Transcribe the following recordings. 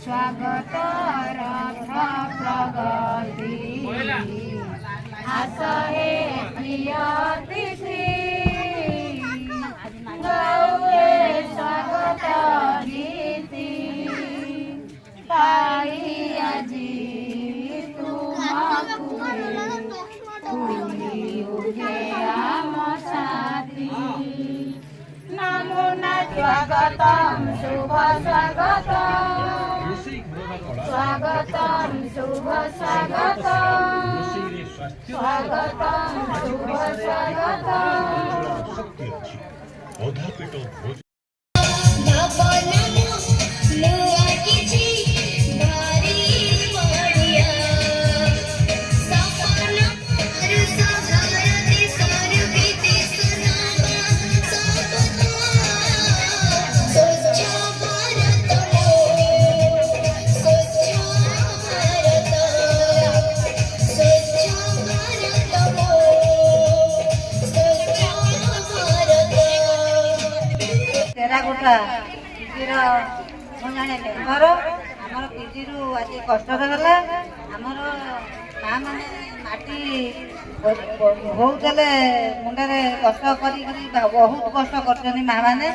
स्वागत रथ प्रगति आस हे प्रिय तिथि गौए स्वागत गीति पाई আজি स्वागतम शुभ स्वागतम स्वागतम शुभ स्वागतम स्वागतम शुभ स्वागतम टेराकोटा पिजीर जाने घर आमर पिजीरु आज कष्ट गला आमर माँ मैंने माटी होते मुंडे कष्ट कर बहुत कष्ट कर माँ मैंने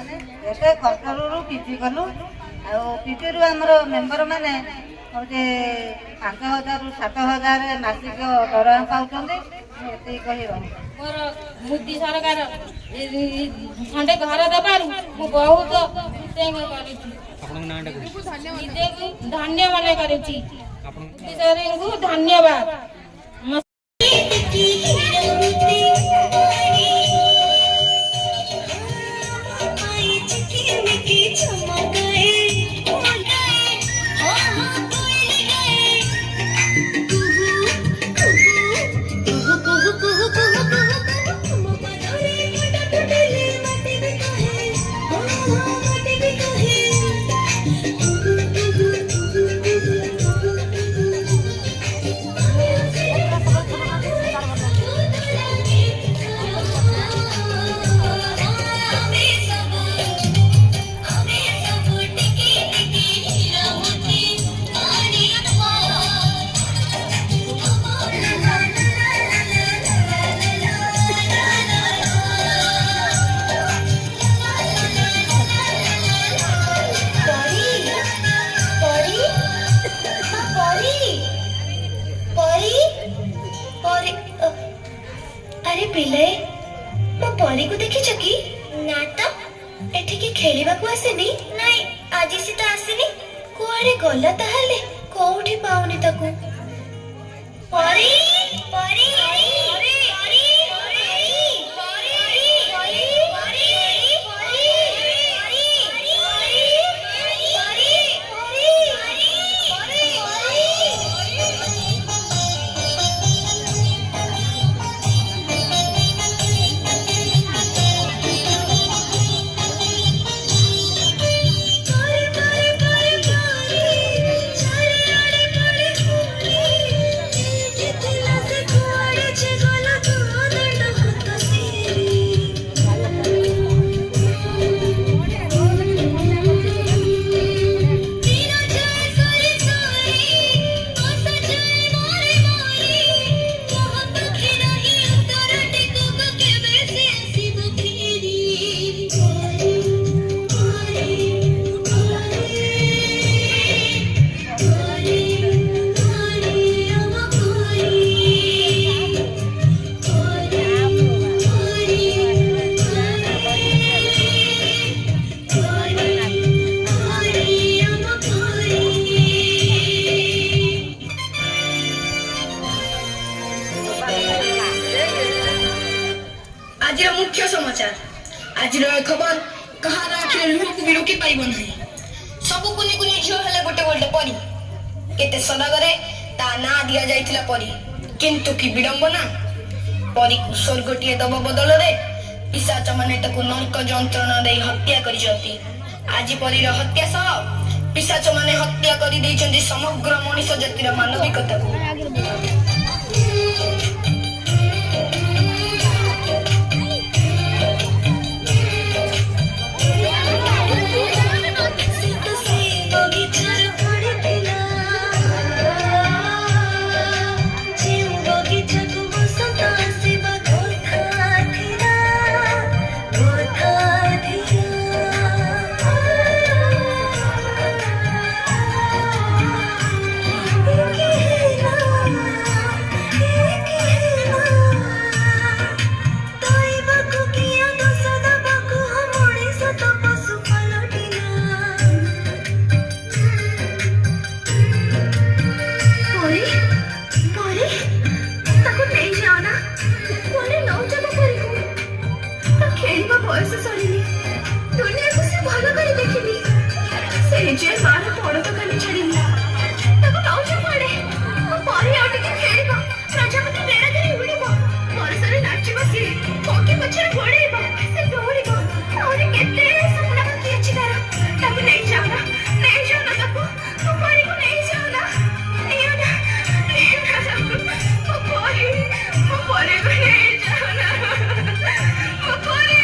एते कष्ट पिजी कलु आीजी आमर मेम्बर मैंने हूँ 5,000 ରୁ 7,000 मासिक दरमा पाँच ये कह मोर मोदी सरकार खंडे घर देवार बहुत धन्य मन कर धन्यवाद। अरे पिले मो परी को देखी कि ना तो एठी के खेलिबा को आसेनी नहीं आज सी तो आसेनी कोआडे गला ताहले कोउठी पाउनी तकू परी परी परी ଆଜିର ଏ ଖବର କାହାର ଆଖିରେ ଲୁହକୁ ବି ରୋକି ପାରିବ ନାହିଁ। ସବୁ କୁନି କୁନି ଝିଅ ହେଲେ ଗୋଟେ ଗୋଟେ ପରି। କେତେ ସଦାଗରେ ତା ନାଁ ଦିଆଯାଇଥିଲା ପରି। କିନ୍ତୁ କି ବିଡ଼ମ୍ବନା, ପରୀକୁ ସ୍ୱର୍ଗଟିଏ ଦବ ବଦଳରେ ପିଶାଚମାନେ ତାକୁ ନର୍କ ଯନ୍ତ୍ରଣା ଦେଇ ହତ୍ୟା କରିଛନ୍ତି। ଆଜି ପରୀର ହତ୍ୟା ସହ ପିଶାଚମାନେ ହତ୍ୟା କରିଦେଇଛନ୍ତି ସମଗ୍ର ମଣିଷ ଜାତିର ମାନବିକତାକୁ। बयस सरिनी दुनिया को से भलो करे देखिबी से जे बार पड़ तो खाली छड़िनी ताको नौच पड़े परी आ टिके खेलिबो प्रजापति बेड़ा धरी उड़िबो बरसरे नाचिबो से कोके पछरे गोड़ेइबो से दौड़िबो और केते सपना बाकी अछि ताको नहीं जाओ ना ताको तो परी को नहीं जाओ ना नियो ना ओ परी को नहीं जाओ ना ओ परी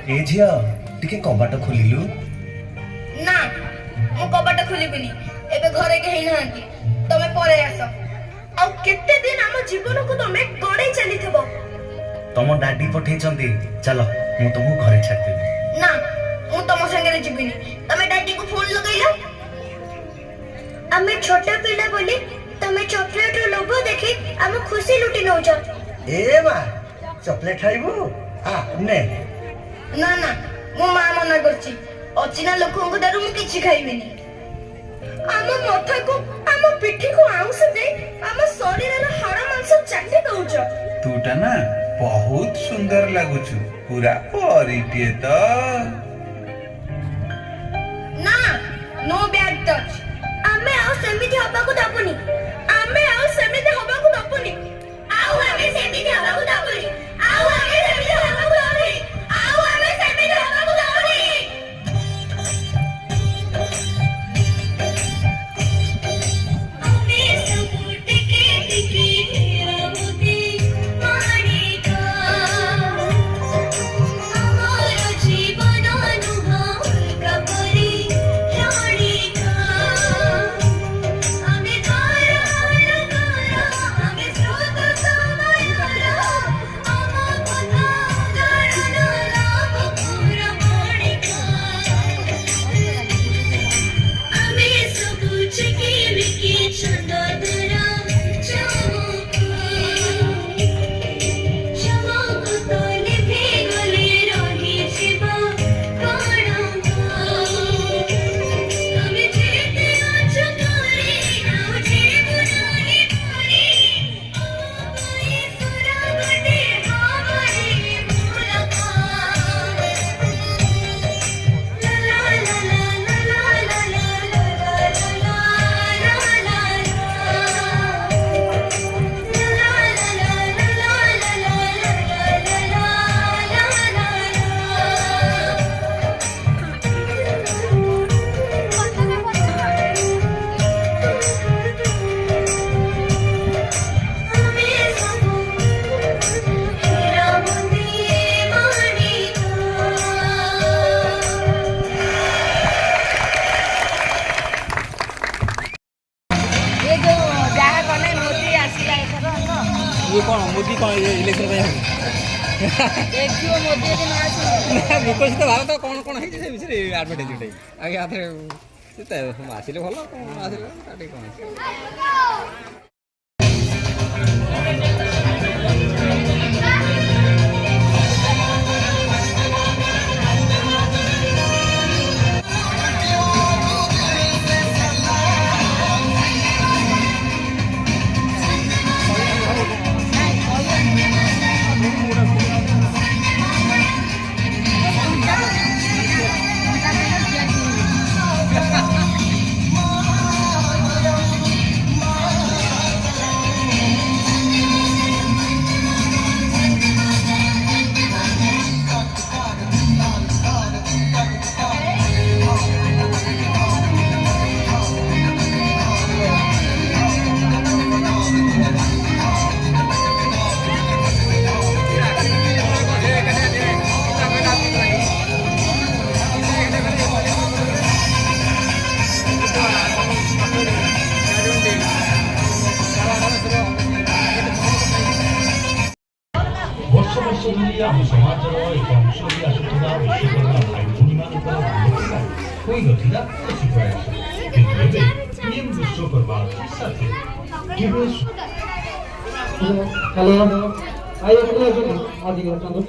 ए झिया टिके कबाट खोलिलु ना मु कबाट खोलिबिनी एबे घरे के हिनांती तमे परे आस आ केते दिन हम जीवन को तमे गडे चली थबो तम डाडी पठै चंदी चलो मु तुमु घरे छाड़ देबी ना मु तम संगे जीबिनी तमे डाडी को फोन लगाइलो हमें छोटा पिला बोली तमे चॉकलेट रो लोगो देखि हम खुशी लुटी नौ जा ए बा चॉकलेट खाइबो आ ने ना ना मो मां मना करछि अचिना लोकन को दारू मु किछि खाइबिनी आम मथा को आम पिठी को आउस दे आम शरीर रा हाड़ मांस चाटी दउछ तूटा ना बहुत सुंदर लागुछु पूरा परिटिए तो ना नो बैड टच आमे आ सेमिति हबा को दबुनी आमे आ सेमिति हबा को दबुनी आउ आमे सेमिति हबा को दबुनी आउ आमे सेमिति हबा को दबुनी आउ आमे सेमिति हबा को दबुनी आमे सबूत के टिके रामुती माणिका हमारा जीवन अनुभव कपरी राणिका आमे तारा हमें स्रोत समय ବିକଶିତ ଭାରତ କ'ଣ କ'ଣ ହେଇଛି ସେ ବିଷୟରେ ଆଡ଼ଭର୍ଟାଇଜ ଗୋଟେ ଆଜ୍ଞା ହାତରେ ଆସିଲେ ଭଲ କ'ଣ ଆସିଲେ ଟିକେ କ'ଣ ବର୍ଷ ବର୍ଷ ଧରି ଆମ ସମାଜର ଏକ ଅଂଶ ହୋଇ ଆସୁଥିବା ବିଶ୍ୱକର୍ମା ଭାଇ ଭଉଣୀମାନଙ୍କର ଭୂମିକା ହୋଇନଥିଲା କୃଷି ପ୍ରୟାସ କିନ୍ତୁ ଏବେ ପିଏମ୍ ବିଶ୍ୱକର୍ମା ସାଥେ କେବେ ହ୍ୟାଲୋ ଆଜ୍ଞା କେତେ ଅଛନ୍ତି ଅଧିକ ଅଛନ୍ତି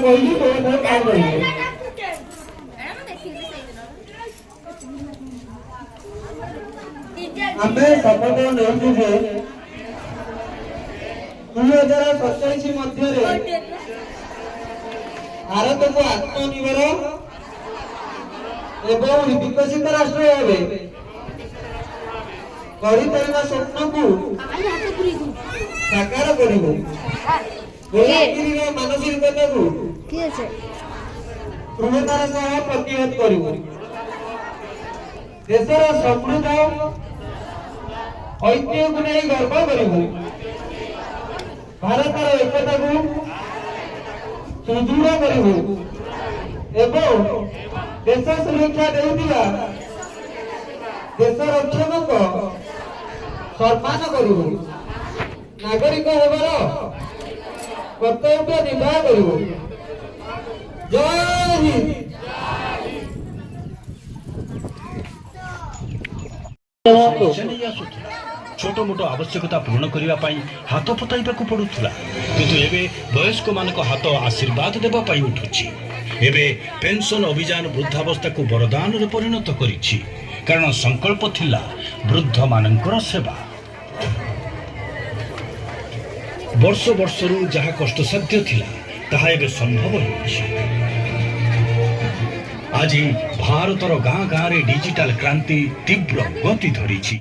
କହିଲି କାମ କରିବେ ଆମେ ଶପଥ ନେଉଛୁ ଯେ 2047 ମଧ୍ୟରେ ଭାରତକୁ ଆତ୍ମନିର୍ଭର ଏବଂ ବିକଶିତ ରାଷ୍ଟ୍ର ଭାବେ କରିପାରିବା ସ୍ୱପ୍ନକୁ ସାକାର କରିବୁ ମାନସିକତାକୁ ଦୃଢ଼ତାର ସହ ପ୍ରତିହତ କରିବୁ ଦେଶର ସମୃଦ୍ଧ ଐତିହ୍ୟକୁ ନେଇ ଗର୍ବ କରିବୁ ଭାରତର ଏକତାକୁ ସୁଦୃଢ଼ କରିବୁ ଏବଂ ଦେଶ ସୁରକ୍ଷା ଦେଉଥିବା ଦେଶ ରକ୍ଷକଙ୍କ ସମ୍ମାନ କରିବୁ ନାଗରିକ ହେବାର କର୍ତ୍ତବ୍ୟ ନିର୍ବାହ କରିବୁ ଜୟ ହିନ୍ଦ ଛୋଟ ମୋଟ ଆବଶ୍ୟକତା ପୂରଣ କରିବା ପାଇଁ ହାତ ପତାଇବାକୁ ପଡୁଥିଲା କିନ୍ତୁ ଏବେ ବୟସ୍କମାନଙ୍କ ହାତ ଆଶୀର୍ବାଦ ଦେବା ପାଇଁ ଉଠୁଛି ଏବେ ପେନସନ ଅଭିଯାନ ବୃଦ୍ଧାବସ୍ଥାକୁ ବରଦାନରେ ପରିଣତ କରିଛି କାରଣ ସଂକଳ୍ପ ଥିଲା ବୃଦ୍ଧମାନଙ୍କର ସେବା ବର୍ଷ ବର୍ଷରୁ ଯାହା କଷ୍ଟସାଧ୍ୟ ଥିଲା ତାହା ଏବେ ସମ୍ଭବ ହେଉଛି ଆଜି ଭାରତର ଗାଁ ଗାଁରେ ଡିଜିଟାଲ କ୍ରାନ୍ତି ତୀବ୍ର ଗତି ଧରିଛି।